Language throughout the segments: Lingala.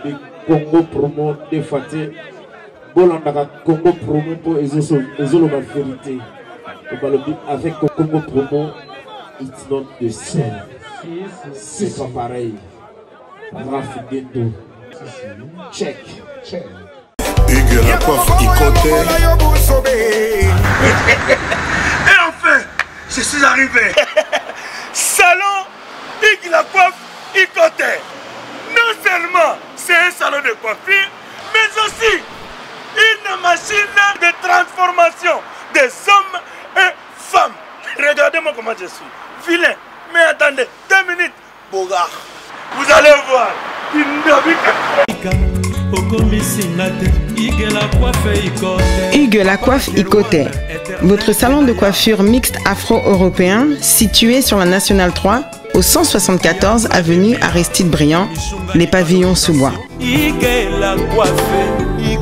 balobi Congo promo de Faté. Bolandaka Congo promo pour ezoloba vérité. Balobi avec Congo promo, it's not the same. C'est pas pareil. Rafigeto. Check. Hugues la coiffe Ikoté. Et enfin, je suis arrivé. Salon Hugues la coiffe Ikoté. Non seulement c'est un salon de coiffure, mais aussi une machine de transformation des hommes et femmes. Regardez-moi comment je suis. Vilain. Mais attendez, 2 minutes. Bogard. Vous allez voir. Hugues la coiffe Ikoté. Votre salon de coiffure mixte afro-européen situé sur la Nationale 3 au 174 avenue Aristide Briand, les pavillons sous bois.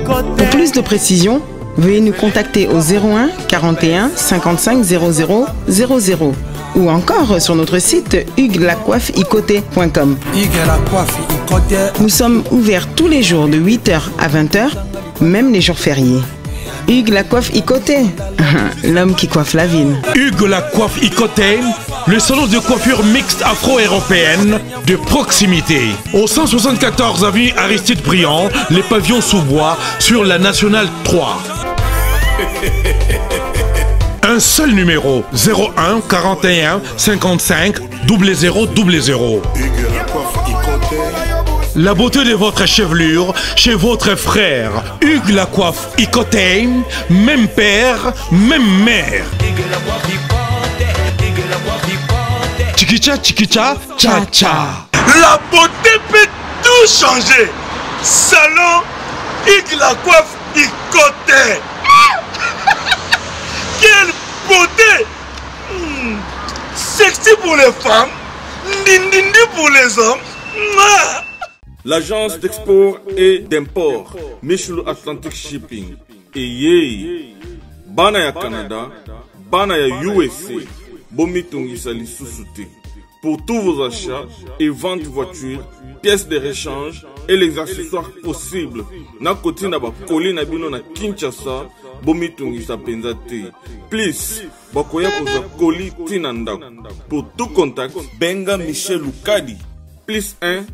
Pour plus de précisions, veuillez nous contacter au 01 41 55 00 00 ou encore sur notre site hugueslacoiffeikoté.com. Nous sommes ouverts tous les jours de 8h à 20h, même les jours fériés. Hugues la coiffe Ikoté, l'homme qui coiffe la ville. Hugues la coiffe Ikoté, le salon de coiffure mixte afro-européenne de proximité. Au 174 avenue Aristide Briand, les pavillons sous bois sur la Nationale 3. Un seul numéro, 01 41 55 00 00. La beauté de votre chevelure chez votre frère. Hugues la coiffe Ikoté, même père, même mère. Chikicha, chikicha, cha cha. La beauté peut tout changer. Salon Hugues la coiffe Ikoté. Quelle beauté! Sexy pour les femmes, ndindindi pour les hommes. L'agence d'export et d'import Michulu Atlantic Shipping et Yei Bana ya Canada, Bana ya USA, Bomitungisa Lisusuti. Pour tous vos achats et ventes de voitures, pièces de rechange et les accessoires possibles. Na koti na ba koli na bino na Kinshasa, Bomitungisa Penzate. Please, bakoya koza koli tinanda. Pour tout contact, Benga Michel Lukadi. Plus 1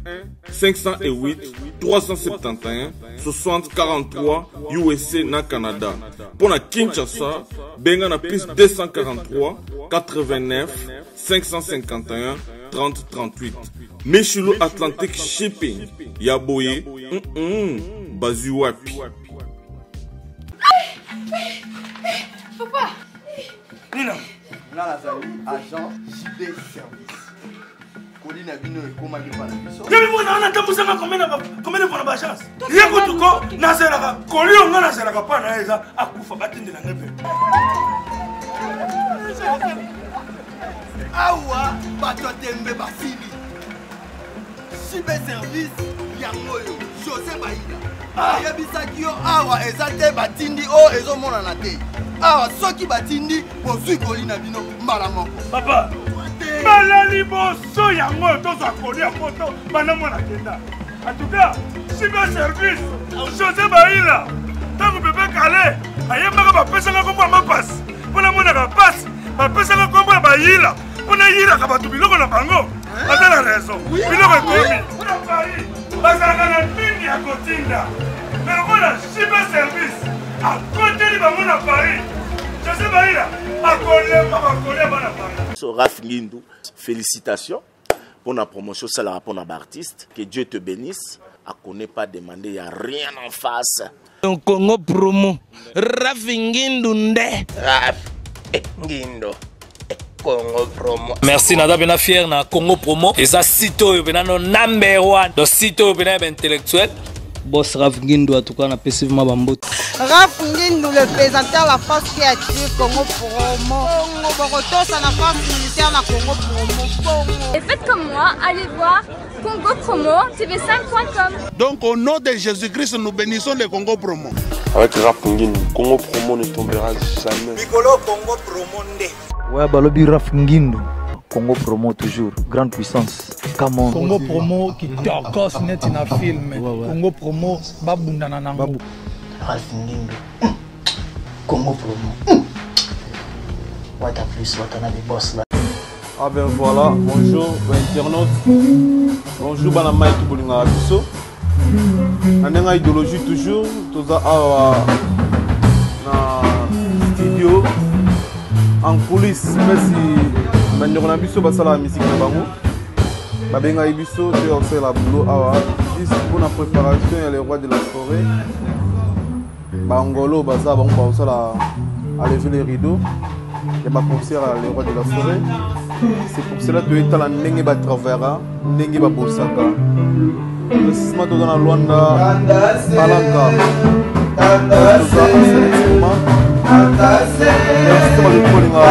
508 371 60 43 USA na Canada. Pour la Kinshasa, Benga na plus 243 89 551 30 38. Michulu Atlantic Shipping. Yaboye, Bazuapi. Papa! Nina! Là, agent JB Service. Colina Bino et Koma Gipana. On a combien de fois d'agence? Rien que tout cas, Nazeraka, Colio, on a Nazeraka, pas Naza, à Koufa Batin de la Neve. Awa, Batotembe Basili. JB Service, Yangoyo, José Baïda. Yabisakio, Awa, Ezate Batindi, O, Ezomona Nate. Awa, Soki Batindi, Bosu Colina Bino, Malamoko. Papa! Malali boso yango tozo akoli ya moto bana mona kenda. En tout cas, Cyber Service, José Baïla, tango bébé Calais, ayemaka bapesanga kombo ma passe. Pona mona ka passe, bapesanga kombo ya Baïla. Pona yila ka batu biloko na bango. Ata la raison. Biloko ekomi. Pona Paris, bazalaka na mingi ya kotinda. Mais voilà, Cyber Service, à côté de bango na Paris. José Baïla, Raf Ngindou, félicitations pour la promotion, c'est la pour l'artiste. Que Dieu te bénisse. À connaît pas demander, il n'y a rien en face. Donc Congo promo, Raf Ngindou nde. Raf Ngindou. Congo promo. Merci nada bena fier na Congo promo. Et ça sito bena no number 1. Donc sito bena intellectuel. Boss Raf Ngindou, en tout cas, on a passivement bambou. Raf Ngindou, le présentateur de la force créative Congo Promo. Borotos à la force militaire de Congo Promo. Et faites comme moi, allez voir Congo Promo, tv5.com. Donc au nom de Jésus-Christ, nous bénissons le Congo Promo. Avec Raf Ngindou, Congo Promo ne tombera jamais. Piccolo Congo Promo nde. Ouais, balobi Raf Ngindou. Congo Promo toujours, grande puissance. Come on. Congo Promo qui torcos net na film. Congo Promo babundana nango. Congo Promo. What a plus, what a boss là. Ah ben voilà, bonjour internautes. Bonjour bana Mike Bolinga Bisso. Nanenga idéologie toujours, toza awa na studio en coulisses merci bandeko biso basala la musique na bango. Babenga Ibiso c'est aussi la boulot awa juste pour la préparation et les rois de la forêt. Bangolo baza bango ba osala à lever les rideaux. Il y a un concert à les rois de la forêt. C'est pour cela que tu es à Nengi Batravera, Nengi Babosaka. Le système de la Luanda, Palanka, le système de Polinga,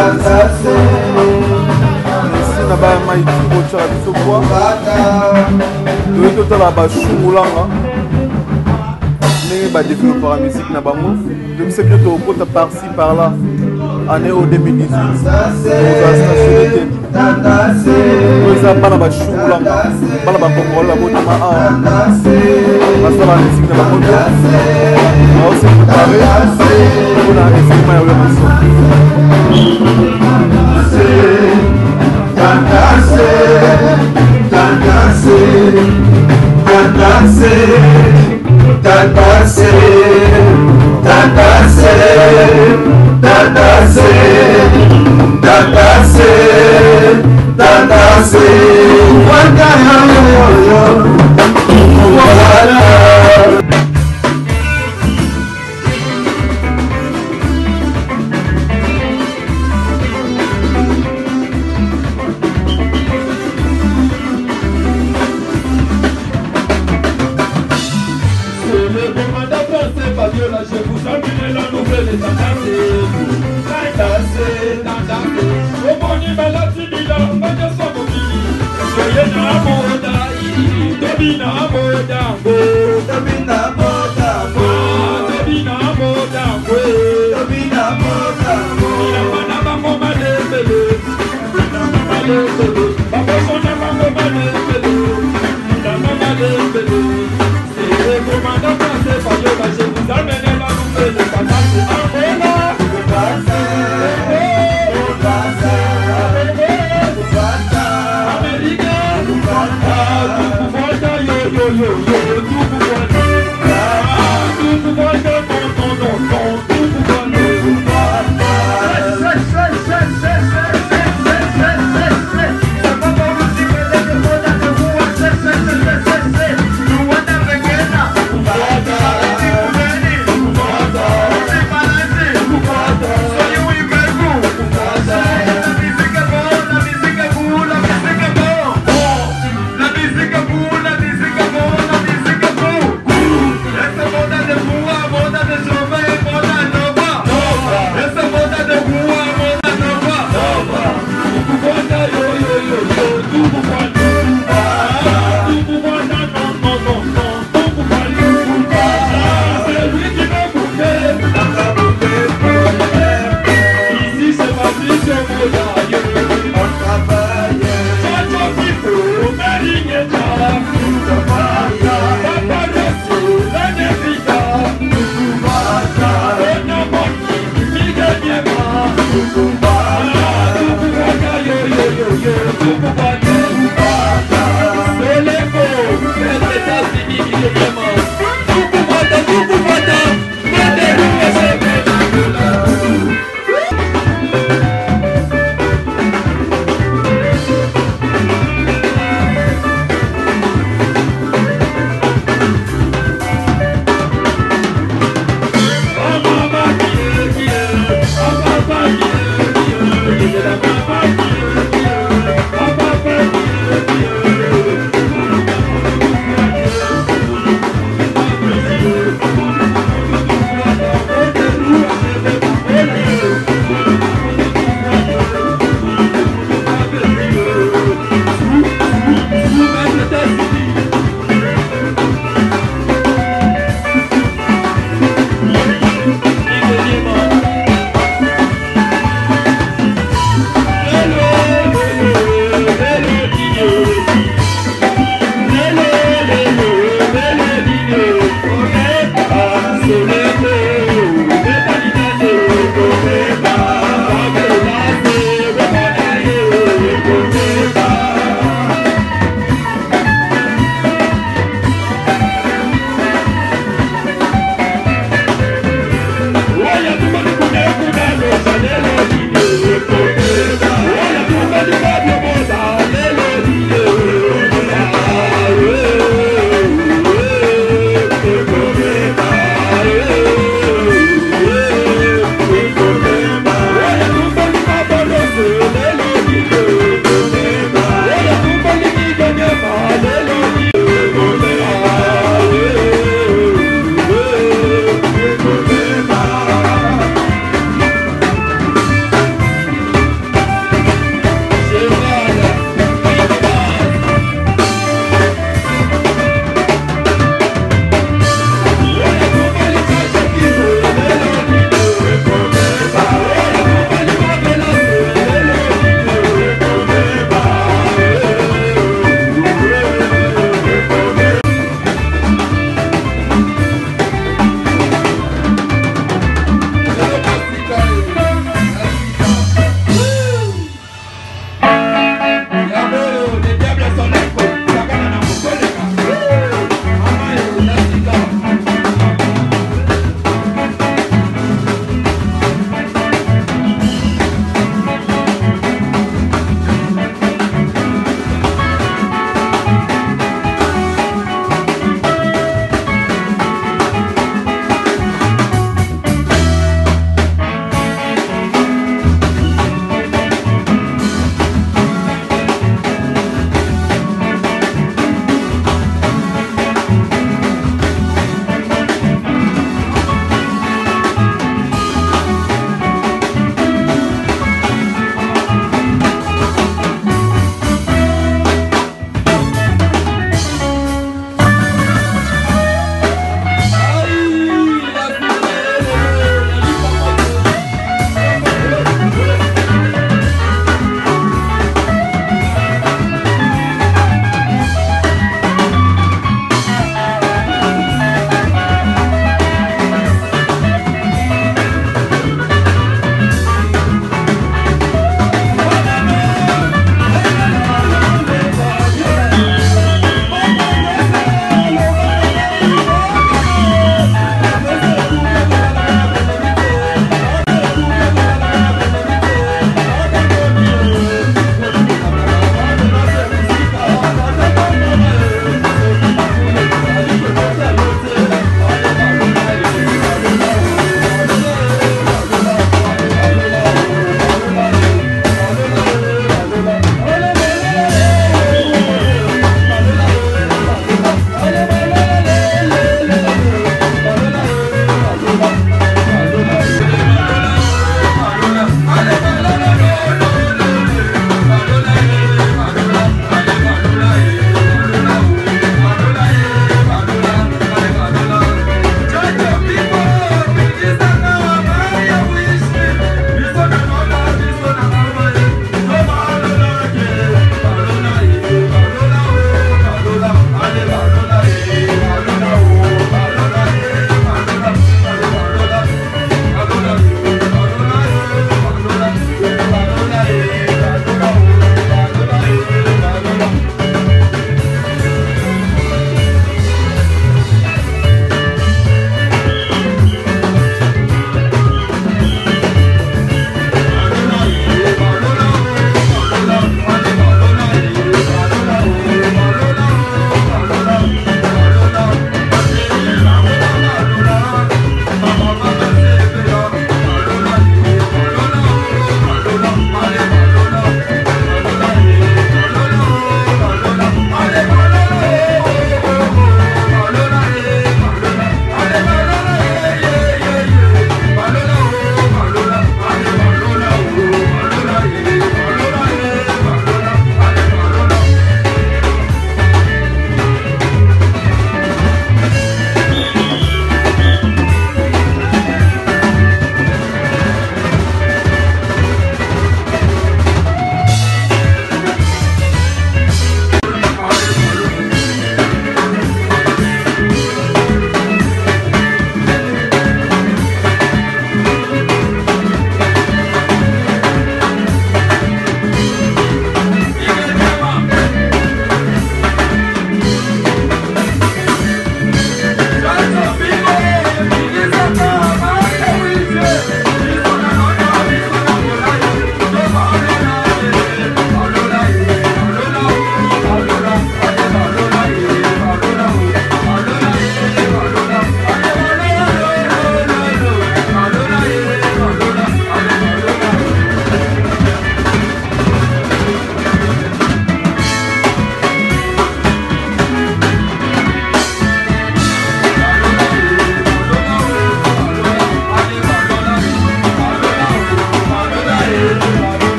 ici là-bas, Maïti, Bocha, la Bissopoi, tu es total à Bachumulanga, Nengi Badéveloppeur la musique Nabango, je sais que tu es au côté par-ci, par-là. Année au 2018, nous avons stationné. Nous avons pas la bachou, pas la bacongole, la bonne main. Parce que la musique de la bonne main. On a aussi préparé. On a essayé de faire une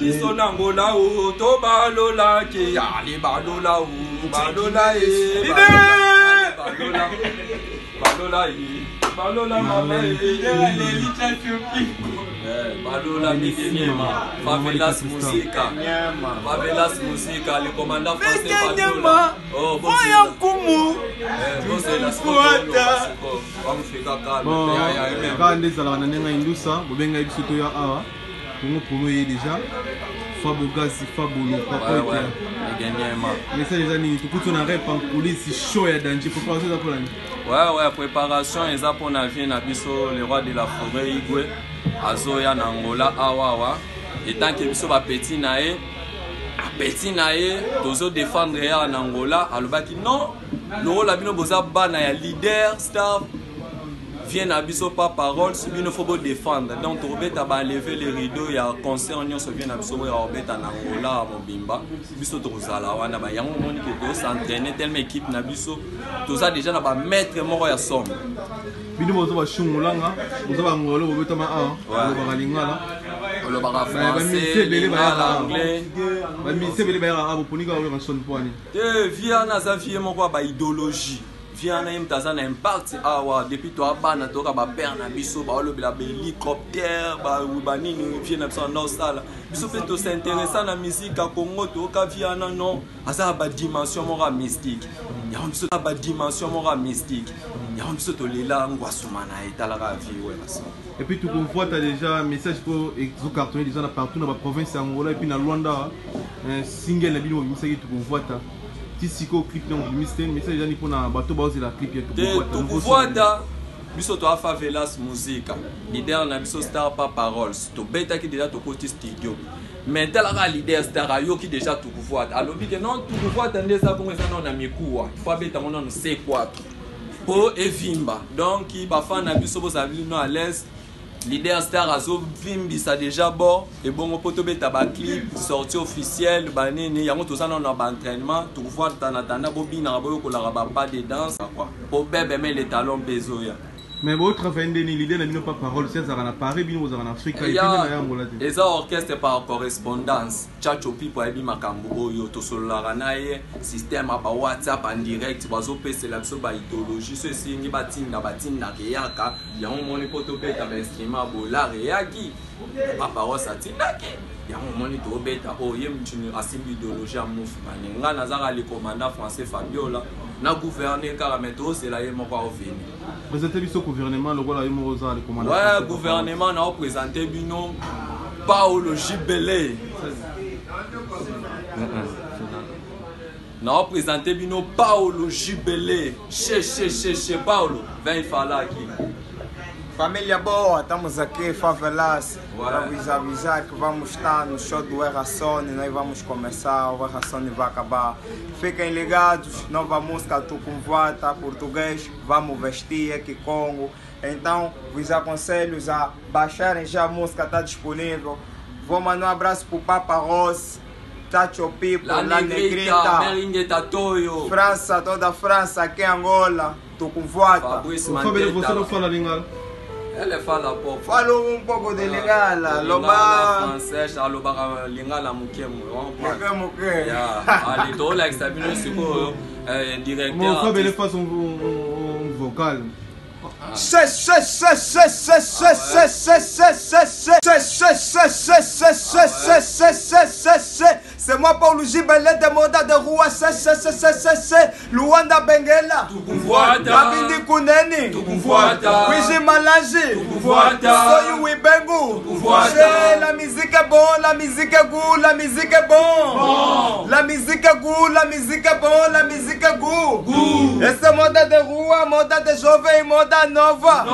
biso nangola o to balola ke ali balola o balola e balola e balola mama e balola minyema favelas musica le commandant français balola oh boya kumu bose la squata vamos ficar calmo quand les ala na nenga indusa bobenga biso to ya awa Congo Promo est déjà Fabo Gazi Fabo le papa mais ça les amis tout on arrête en coulisses chaud et danger préparation ça pour l'année ouais préparation et ça pour navire na biso le roi de la forêt Igwe azoya na Angola awa et tant que biso ba petit nae tozo défendre ya na Angola alobaki non no la bino boza bana ya leader star vient à biso pas parole si bien faut défendre donc Robert a enlevé les rideaux il y a concert on se vient à biso Robert en Angola à Mobimba biso tozala wana ba yango moni que to s'entraîner tellement équipe na biso toza déjà na ba maître moko ya somme bino bozo ba shungulanga bozo ba ngolo Robert ma ba balingala le bara français l'anglais ba mise bele ba ya boponi ka ba son poani via na za vie moko ba idéologie viana imtazana impact awa depuis toi bana toka ba père na biso ba lobela ba hélicoptère ba nini viena biso na sala biso pe to s'intéresser na musique à Congo toka viana non asa ba dimension mora mystique ya biso ba dimension mora mystique ya biso to lela ngwasumana etala ka vie ouais basi et puis tu vois tu as déjà un message pour exo cartonné déjà partout dans la province Angola et puis na Luanda un single na bino misaki tu vois ta Tisiko clip non mystère mais ça déjà ni pour na bateau baozi la clip tu vois ta biso to favelas musique leader na biso star pas paroles to beta qui déjà to côté studio mais tel la leader star yo qui déjà tu vois alors que non tu vois tendez ça comme ça non na mikuwa faut beta mon non C4 pour evimba donc qui ba fan na biso boza no à l'aise leader star azo vimbisa déjà bon et bon poto beta ba clip sortie officielle ba nini yango to ça non na ba entraînement tu vois tanatana bobina boyo ko la ba de danse quoi pour bébé mais les talons bezoya mais bon travail ndeni l'idée na bino pas parole c'est ça na Paris bino za na Afrique et puis na Angola et ça orchestre par correspondance chacho pipo ebi makambo oyo to solara naye système ba WhatsApp en direct bazo pese la biso ba idéologie ceci ngi batinda keyaka yango moni poto beta ba instrument bola yaki ba parole ça tindaki yango moni to beta oye mutuni asimbi idéologie à mouvement nga nazaka le commandant français Fabiola na gouverner karameto c'est là yemo kwa oveni présenter biso gouvernement le rôle à yemo rosa le commandant ouais gouvernement na présenter bino Paolo Gibele na présenter bino Paolo Gibele chez Paolo vem falar aqui. Família boa, estamos aqui, Favelas, para avisar que vamos estar no show do Errassone, nós vamos começar, o Errassone vai acabar. Fiquem ligados, nova música Tucumvata, português, vamos vestir aqui Congo. Então, vos aconselho a baixarem já a música, está disponível. Vou mandar um abraço para o Papa Rose, Tacho Pipo, La Negrita, Toyo, França, toda a França, aqui em Angola, Tucumvata. Fabrício, você não fala língua? Elle fala pouco. Fala um pouco de lingala, loba francês, a loba lingala mukemu. Mukemu. Ali to like sabino siko directeur. Mon Fabrício faz vocal. C'est moi Paolo Gibele de Moda de Rua Luanda Benguela Kabindi Kuneni Wiji Malaji Soyu Wibengu La musique est bon, la musique est goût, la musique est bon. La musique est goût, la musique est bon, la musique est goût. Et c'est Moda de Rua, Moda de Jove, Moda Nova.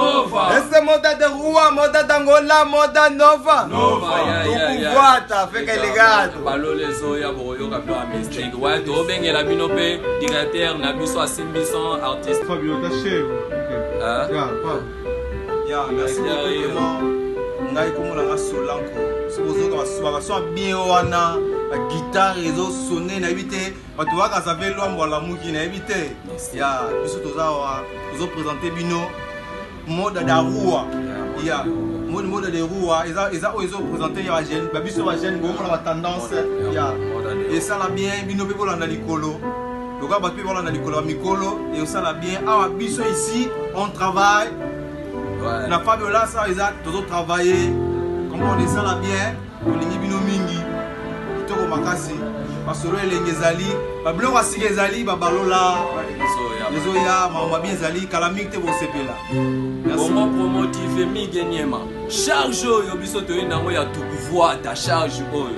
Et c'est Moda de Rua, Moda d'Angola, Moda Nova. Tukuvuata, fica ligado. Balou les oya boyo kaplo a mystique. Ouais, to bengela binope directeur na biso asimbison artiste. Fabio ta chef. Ya, merci beaucoup. Ngai komona nga solanko. Sobozo ka soba so bien wana. La guitare ezo sonner na éviter. Bato waka savait l'ombre la muki na éviter. Ya, biso toza wa, tozo présenter bino Moda da Rua. Ya. mode de roue ils ont présenté ya jeune babiso ba jeune gomo la tendance ya et ça la bien bino pe bolanda likolo donc ba pe bolanda likolo mikolo et ça la bien ah biso ici on travaille na Fabiola ça ils a toujours travaillé comment on ça la bien olingi bino mingi toko makasi basolo elenge ezali babiloko asika ezali babalola lezoya mama bien ezali kalamik te bosepela Comment promotive Migeniema charge oyo biso toyenda ngo ya tukuvwa ta charge oyo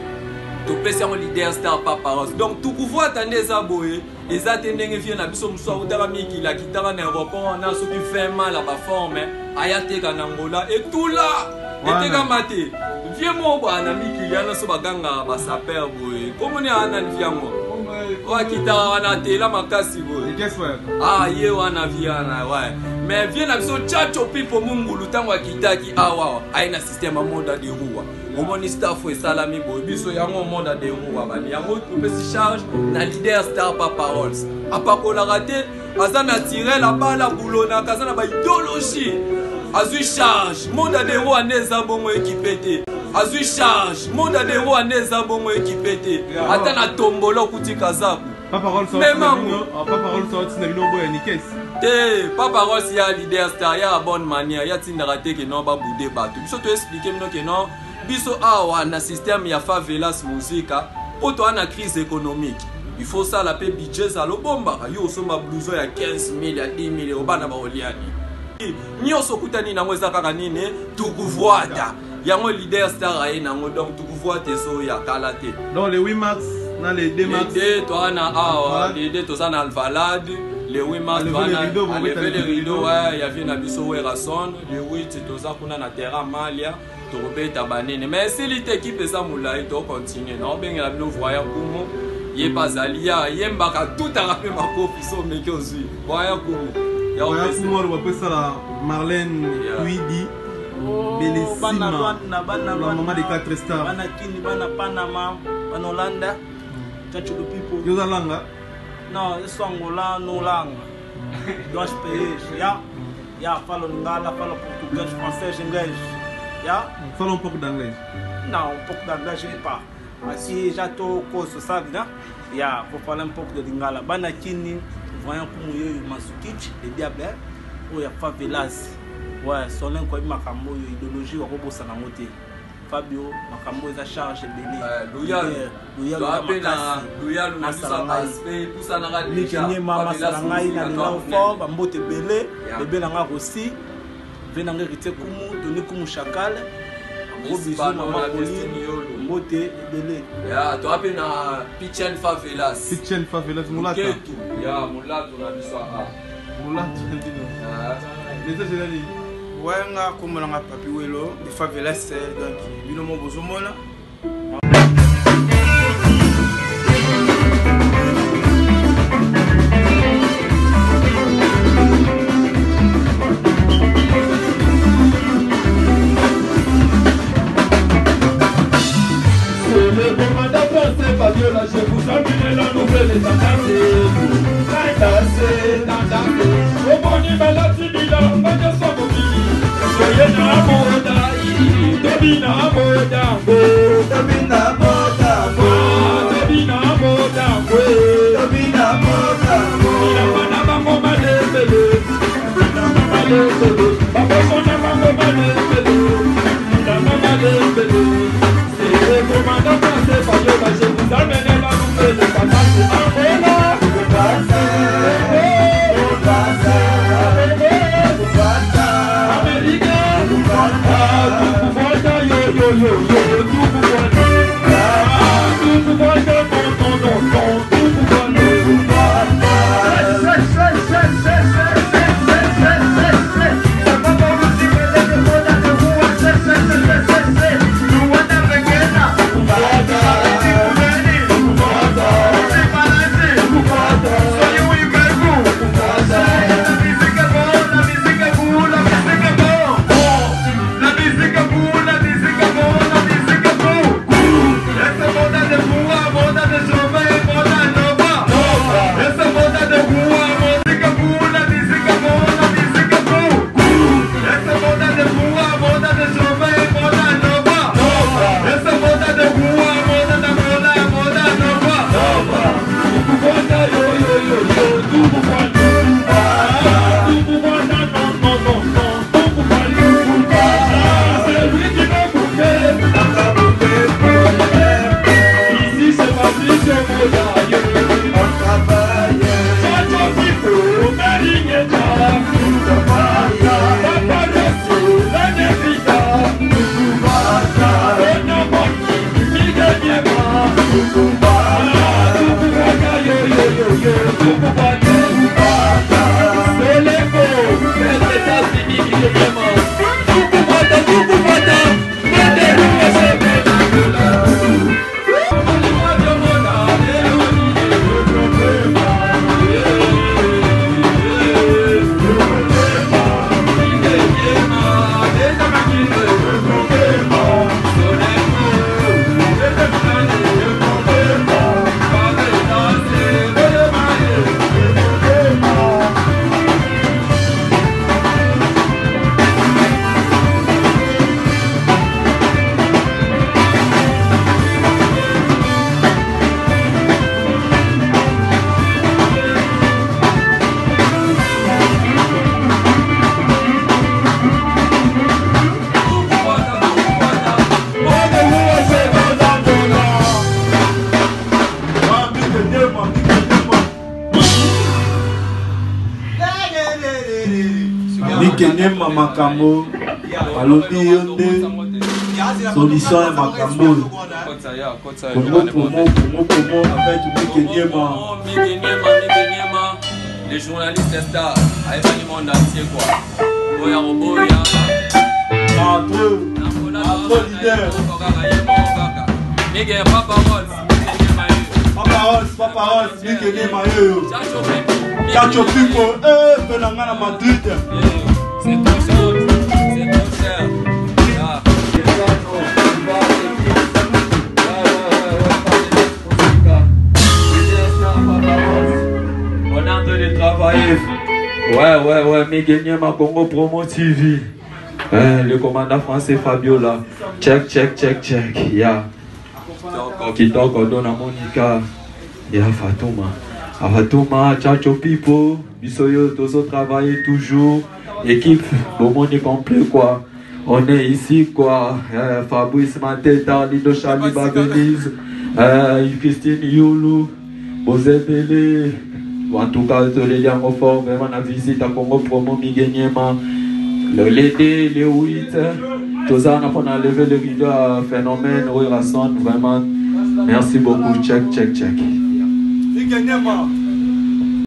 topesa ngo leader star paparos donc tukuvwa ta ndeza boye eza tendenge fie na biso muswa utaka mikila kitaka na aéroport na soki vraiment la ba forme ayateka na ngola et tout là eteka mate vie mo bana mikila na so baganga ba saper boye komoni ana nfiango wakita wana tela makasi boye ah ye wana viana ouais mais viens na biso chacho pipo mungulu tango akitaki awa aina système moda de rua omoni staff e salami boye biso yango moda de rua bani yango topesi charge na leader star paparols apakola raté aza naturel la bala boulona kazana ba idéologie azui charge moda de rua neza bongo équipé azui charge moda de roi neza bongo équipé ata na tombolo kuti kazabu paparol sorti na bino boya nikes te paparol si ya leader star ya bonne manière ya tindaka te ke non ba bouder bato biso to expliquer mino ke non biso awa na système ya favelas musica poto ana crise économique il faut ça la paix budget za lo bomba yo somba blouson ya 15 000 ya 10 000 obana ba oliani nyoso kutani na mweza kaka nini tukuvuata yango leader star aye nango donc tukuvwa teso ya kalate donc les 8 mars na les 2 mars les 2 to ana awa les 2 to sana alvalade les 8 mars to ana lever les rideaux ouais ya vient na biso werason les 8 to za kuna na terrain malia to robeta banene mais si l'équipe eza mulai to continuer na obengela bino voya kumu ye bazalia yembaka tout a rappelé ma copie so meke ozui voya kumu ya kumu wa pesa la Marlène Kuidi Bellissima, la maman des 4 stars. Bana Kini, Bana Panama, Bana Hollanda, Tchacho de Pipo. Yosa Langa? Non, ils sont Angola, no langue. Dois payer, ya, falo Lingala, falo portugais, français, anglais. Ya? Falo un peu d'anglais? Non, un peu d'anglais, je ne sais pas. Si j'attends cause ça, ya, faut parler un peu de Lingala. Bana Kini, voyons comment il y a Masukich, les diables, ou il y a Favelas. Ouais, Solin quoi makambo idéologie wa robosa na moté. Fabio makambo eza charge belé. Loyal na sa aspect tout ça na radio. Ni mama sangai na le fort ba mbote belé, bébé na nga aussi. Venanga rite kumu, doni kumu chakal. Gros bisous maman Pauline, mbote belé. Ya, to appelle na Pichen Favelas. Pichen Favelas mulata. Ya, mulata na biso a. Mulata ndino. Les États-Unis. Ouais, comme on a papi welo, des favelas donc bino mo bozomona. C'est le commandant français Fabiola, je vous emmène la nouvelle au bon malade de la Dobina moda go, Dobina moda go, Dobina moda go, Dobina moda go. Ina mana bango malebele, ina malebele, bango sona bango malebele, ina malebele. C'est le commandant français Fabiola, je vous emmène la nouvelle patente Angola. Mikenema makambo alobi yonde solution ya makambo Congo Promo avec Mikenema les journalistes stars avec le monde entier quoi boya boya entre leader Miguel Papa Rolls Mikenema yo Chacho Pipo Penanga na Madrid c'est trop cher on est en train de travailler. Ouais, mais gagner ma Congo Promo TV. Le commandant français Fabiola. Check. Yeah. Kitoko Dona Monica. Yeah, Fatouma, Chacho Pipo. Bisoyo, tous travailler toujours. Équipe, au monde est complet quoi. On est ici quoi. Fabrice Mateta, Lido Chaliba Venise. Christine Youlou. Bozebele. En tout cas, les liens forts, vraiment la visite à Congo Promo Migenyema. Le l'été, le 8, tout ça, on a levé le rideau à Phénomène, oui, Rasson, vraiment. Merci beaucoup. Check. Migenyema.